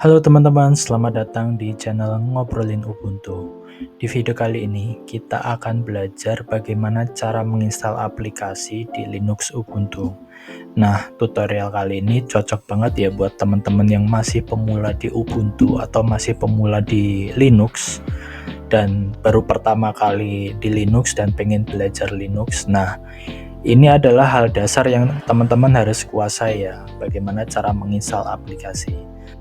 Halo teman-teman, selamat datang di channel Ngobrolin Ubuntu. Di video kali ini, kita akan belajar bagaimana cara menginstal aplikasi di Linux Ubuntu. Nah, tutorial kali ini cocok banget ya buat teman-teman yang masih pemula di Ubuntu atau masih pemula di Linux dan baru pertama kali di Linux dan pengen belajar Linux. Nah, ini adalah hal dasar yang teman-teman harus kuasai ya, bagaimana cara menginstal aplikasi.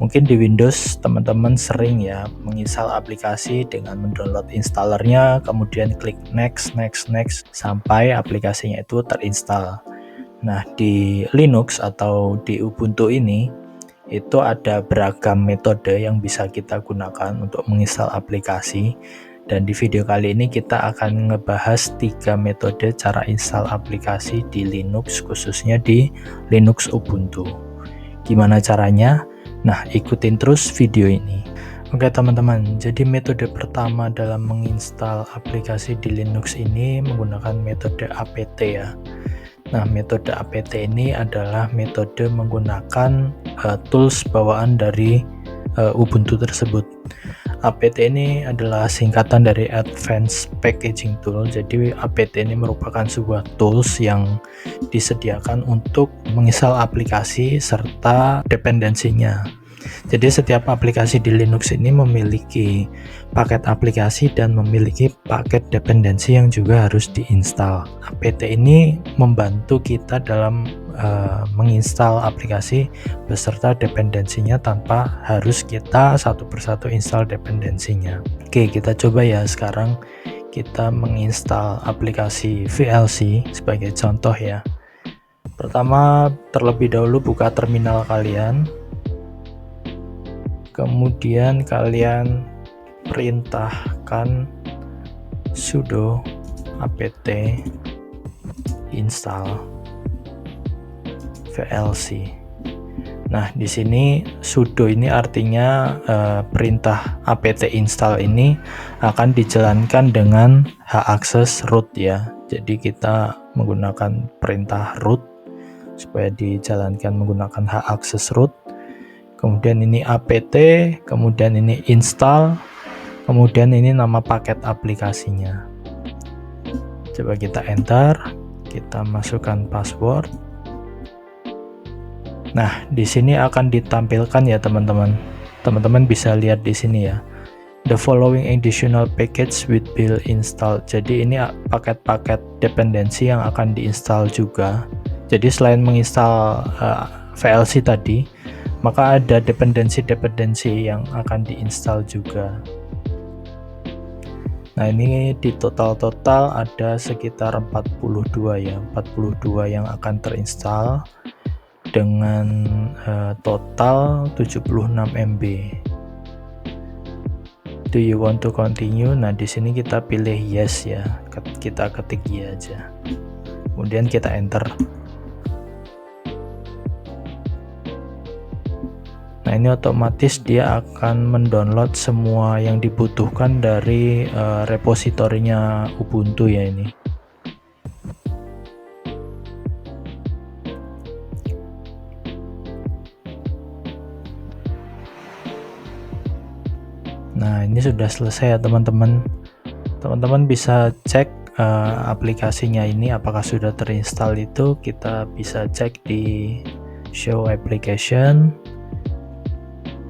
Mungkin di Windows teman-teman sering ya menginstal aplikasi dengan mendownload installernya, kemudian klik next, sampai aplikasinya itu terinstall. Nah, di Linux atau di Ubuntu ini, itu ada beragam metode yang bisa kita gunakan untuk menginstal aplikasi. Dan di video kali ini kita akan ngebahas 3 metode cara install aplikasi di Linux, khususnya di Linux Ubuntu. Gimana caranya? Nah, ikutin terus video ini. Oke teman-teman, jadi metode pertama dalam menginstal aplikasi di Linux ini menggunakan metode apt ya. Nah, metode apt ini adalah metode menggunakan tools bawaan dari Ubuntu tersebut. apt ini adalah singkatan dari Advanced Packaging Tool. Jadi apt ini merupakan sebuah tools yang disediakan untuk menginstal aplikasi serta dependensinya. Jadi setiap aplikasi di Linux ini memiliki paket aplikasi dan memiliki paket dependensi yang juga harus diinstal. apt ini membantu kita dalam menginstal aplikasi beserta dependensinya tanpa harus kita satu persatu install dependensinya. Oke, kita coba ya sekarang kita menginstal aplikasi VLC sebagai contoh ya. Pertama, terlebih dahulu buka terminal kalian. Kemudian kalian perintahkan sudo apt install VLC. Nah, di sini sudo ini artinya perintah apt install ini akan dijalankan dengan haccess root ya. Jadi kita menggunakan perintah root supaya dijalankan menggunakan haccess root. Kemudian ini apt, kemudian ini install, kemudian ini nama paket aplikasinya. Coba kita enter, kita masukkan password. Nah, di sini akan ditampilkan ya teman-teman. Teman-teman bisa lihat di sini ya. The following additional package with build install. Jadi ini paket-paket dependensi yang akan diinstal juga. Jadi selain menginstal VLC tadi, maka ada dependensi-dependensi yang akan diinstal juga. Nah, ini di total ada sekitar 42 ya, 42 yang akan terinstall dengan total 76 MB. Do you want to continue? Nah, di sini kita pilih yes ya. Kita ketik ya aja. Kemudian kita enter. Nah, ini otomatis dia akan mendownload semua yang dibutuhkan dari repositorinya Ubuntu ya ini. Nah, ini sudah selesai ya teman-teman. Teman-teman bisa cek aplikasinya ini apakah sudah terinstall, itu kita bisa cek di show application.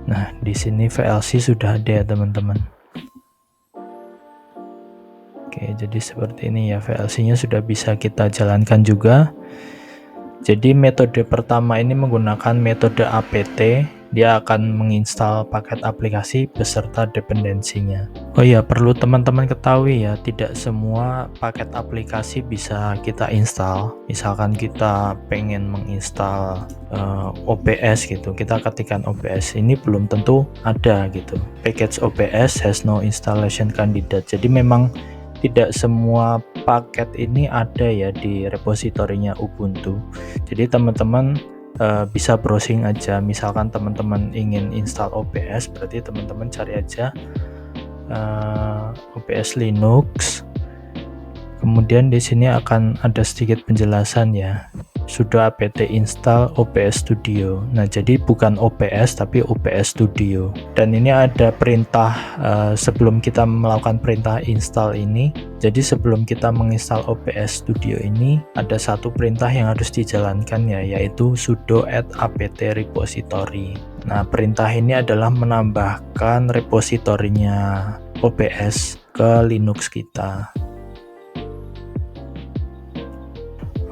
Nah, di sini VLC sudah ada ya teman-teman. Oke, jadi seperti ini ya, VLC-nya sudah bisa kita jalankan juga. Jadi metode pertama ini menggunakan metode apt. Dia akan menginstal paket aplikasi beserta dependensinya. Oh ya, perlu teman-teman ketahui ya, tidak semua paket aplikasi bisa kita install. Misalkan kita pengen menginstal OBS gitu, kita ketikkan OBS, ini belum tentu ada gitu. Package OBS has no installation candidate. Jadi memang tidak semua paket ini ada ya di repositorinya Ubuntu. Jadi teman-teman bisa browsing aja. Misalkan teman-teman ingin install OBS, berarti teman-teman cari aja OBS Linux. Kemudian di sini akan ada sedikit penjelasan ya. sudo apt install OBS Studio. Nah, jadi bukan OBS tapi OBS Studio. Dan ini ada perintah sebelum kita melakukan perintah install ini. Jadi sebelum kita menginstal OBS Studio ini, ada satu perintah yang harus dijalankan ya, yaitu sudo add apt repository. Nah, perintah ini adalah menambahkan repositorinya OBS ke Linux kita.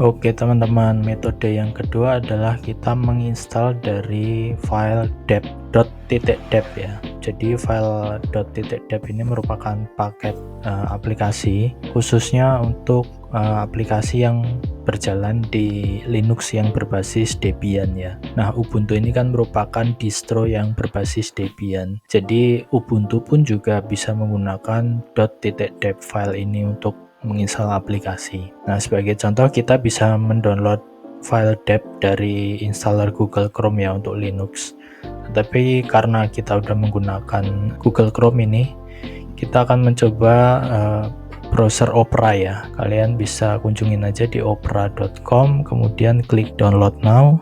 Oke teman-teman, metode yang kedua adalah kita menginstal dari file dep.dep ya. Jadi file .dep ini merupakan paket aplikasi khususnya untuk aplikasi yang berjalan di Linux yang berbasis Debian ya. Nah, Ubuntu ini kan merupakan distro yang berbasis Debian. Jadi Ubuntu pun juga bisa menggunakan .dep file ini untuk menginstal aplikasi. Nah, sebagai contoh kita bisa mendownload file dep dari installer Google Chrome ya untuk Linux. Tapi karena kita udah menggunakan Google Chrome ini, kita akan mencoba browser Opera ya. Kalian bisa kunjungin aja di opera.com, kemudian klik download now.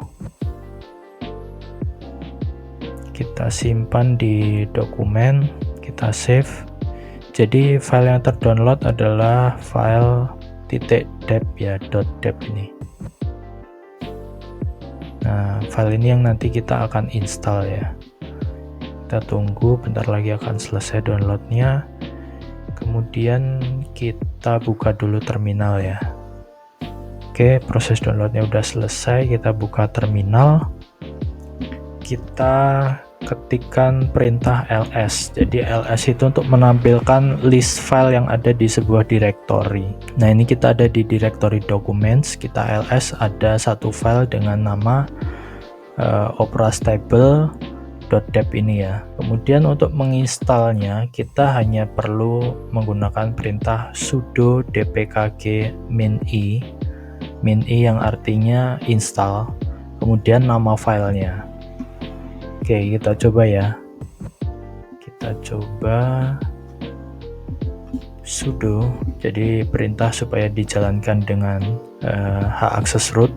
Kita simpan di dokumen, kita save. Jadi file yang terdownload adalah file .dep ya, .dep ini. Nah, file ini yang nanti kita akan install ya. Kita tunggu, bentar lagi akan selesai downloadnya. Kemudian kita buka dulu terminal ya. Oke, proses downloadnya udah selesai. Kita buka terminal. Kita ketikkan perintah ls. Jadi ls itu untuk menampilkan list file yang ada di sebuah directory. Nah, ini kita ada di directory documents. Kita ls ada satu file dengan nama opera stable.dep ini ya. Kemudian untuk menginstalnya kita hanya perlu menggunakan perintah sudo dpkg min-i yang artinya install, kemudian nama filenya. Oke, kita coba ya. Kita coba sudo, jadi perintah supaya dijalankan dengan akses root.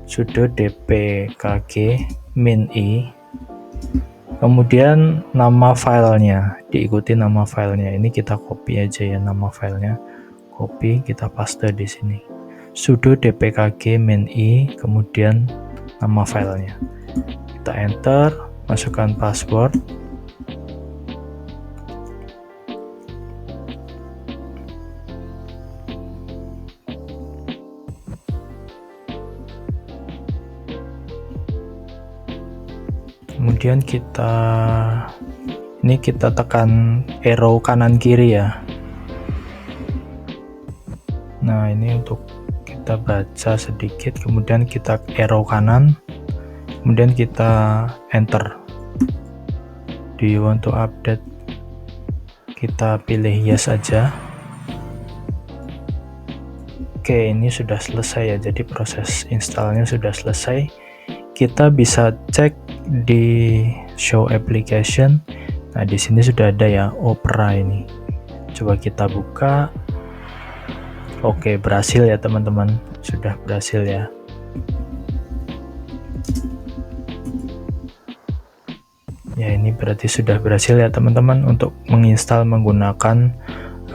Sudo dpkg min-i, kemudian nama filenya, diikuti nama filenya. Ini kita copy aja ya nama filenya. Copy, kita paste di sini. Sudo dpkg min-i, kemudian nama filenya. Kita enter, masukkan password. Kemudian kita tekan arrow kanan kiri ya. Nah, ini untuk kita baca sedikit, kemudian kita arrow kanan. Kemudian kita enter. Do you want to update? Kita pilih yes aja. Oke, ini sudah selesai ya. Jadi proses installnya sudah selesai. Kita bisa cek di show application. Nah, di sini sudah ada ya Opera ini. Coba kita buka. Oke, berhasil ya teman-teman. Sudah berhasil ya. Ya, ini berarti sudah berhasil ya teman-teman untuk menginstal menggunakan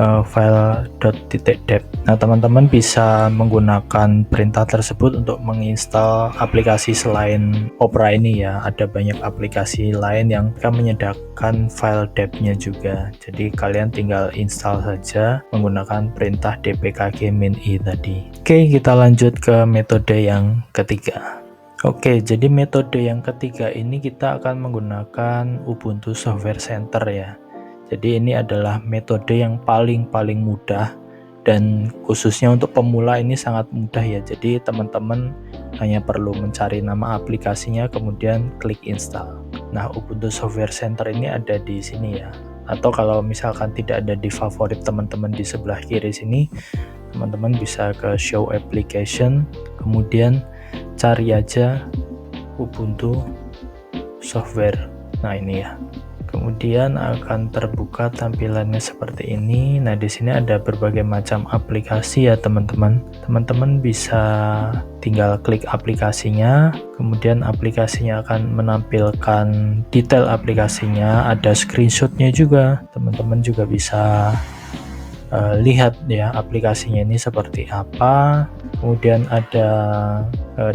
file .dep. Nah, teman-teman bisa menggunakan perintah tersebut untuk menginstal aplikasi selain Opera ini ya. Ada banyak aplikasi lain yang akan menyediakan file dep-nya juga. Jadi kalian tinggal install saja menggunakan perintah dpkg min-i tadi. Oke, kita lanjut ke metode yang ketiga. Oke, jadi metode yang ketiga ini kita akan menggunakan Ubuntu Software Center ya. Jadi ini adalah metode yang paling mudah, dan khususnya untuk pemula ini sangat mudah ya. Jadi teman-teman hanya perlu mencari nama aplikasinya, kemudian klik install. Nah, Ubuntu Software Center ini ada di sini ya. Atau kalau misalkan tidak ada di favorit teman-teman di sebelah kiri sini, teman-teman bisa ke show application, kemudian cari aja Ubuntu Software. Nah, ini ya, Kemudian akan terbuka tampilannya seperti ini. Nah, di sini ada berbagai macam aplikasi ya teman-teman. Teman-teman bisa tinggal klik aplikasinya, kemudian aplikasinya akan menampilkan detail aplikasinya, ada screenshotnya juga. Teman-teman juga bisa lihat ya aplikasinya ini seperti apa. Kemudian ada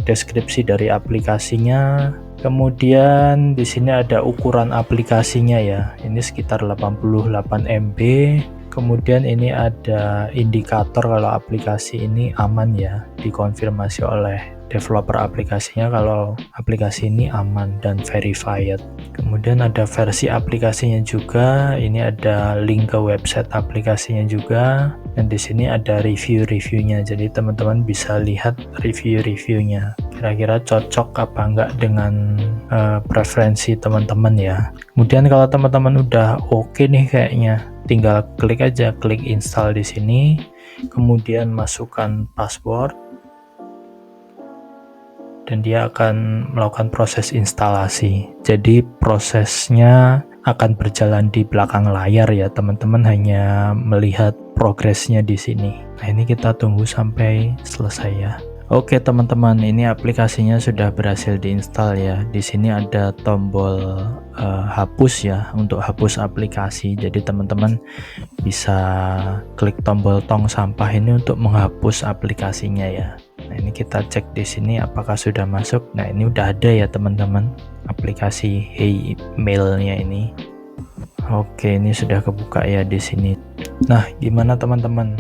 deskripsi dari aplikasinya. Kemudian di sini ada ukuran aplikasinya ya. Ini sekitar 88 MB. Kemudian ini ada indikator kalau aplikasi ini aman ya. Dikonfirmasi oleh developer aplikasinya kalau aplikasi ini aman dan verified. Kemudian ada versi aplikasinya juga. Ini ada link ke website aplikasinya juga. Dan di sini ada review-reviewnya. Jadi teman-teman bisa lihat review-reviewnya. Kira-kira cocok apa enggak dengan preferensi teman-teman ya. Kemudian kalau teman-teman udah oke nih kayaknya, tinggal klik aja, klik install di sini. Kemudian masukkan password. Dan dia akan melakukan proses instalasi. Jadi prosesnya akan berjalan di belakang layar ya, teman-teman hanya melihat progresnya di sini. Nah, ini kita tunggu sampai selesai ya. Oke teman-teman, ini aplikasinya sudah berhasil diinstal ya. Di sini ada tombol hapus ya, untuk hapus aplikasi. Jadi teman-teman bisa klik tombol tong sampah ini untuk menghapus aplikasinya ya. Nah, ini kita cek di sini apakah sudah masuk. Nah, ini udah ada ya teman-teman, aplikasi Hey Mail-nya ini. Oke, ini sudah kebuka ya di sini. Nah, gimana teman-teman?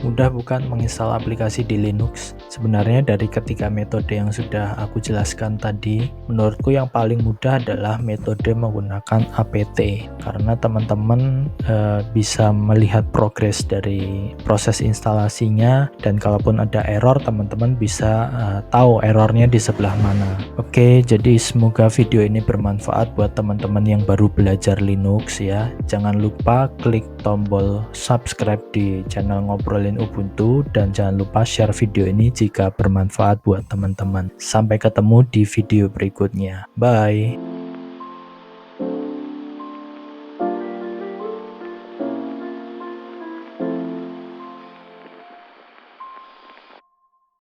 Mudah bukan menginstal aplikasi di Linux? Sebenarnya dari ketiga metode yang sudah aku jelaskan tadi, menurutku yang paling mudah adalah metode menggunakan apt, karena teman-teman bisa melihat progres dari proses instalasinya, dan kalaupun ada error teman-teman bisa tahu errornya di sebelah mana. Oke, jadi semoga video ini bermanfaat buat teman-teman yang baru belajar Linux ya. Jangan lupa klik tombol subscribe di channel Ngobrolin Ubuntu, dan jangan lupa share video ini jika bermanfaat buat teman-teman. Sampai ketemu di video berikutnya. Bye.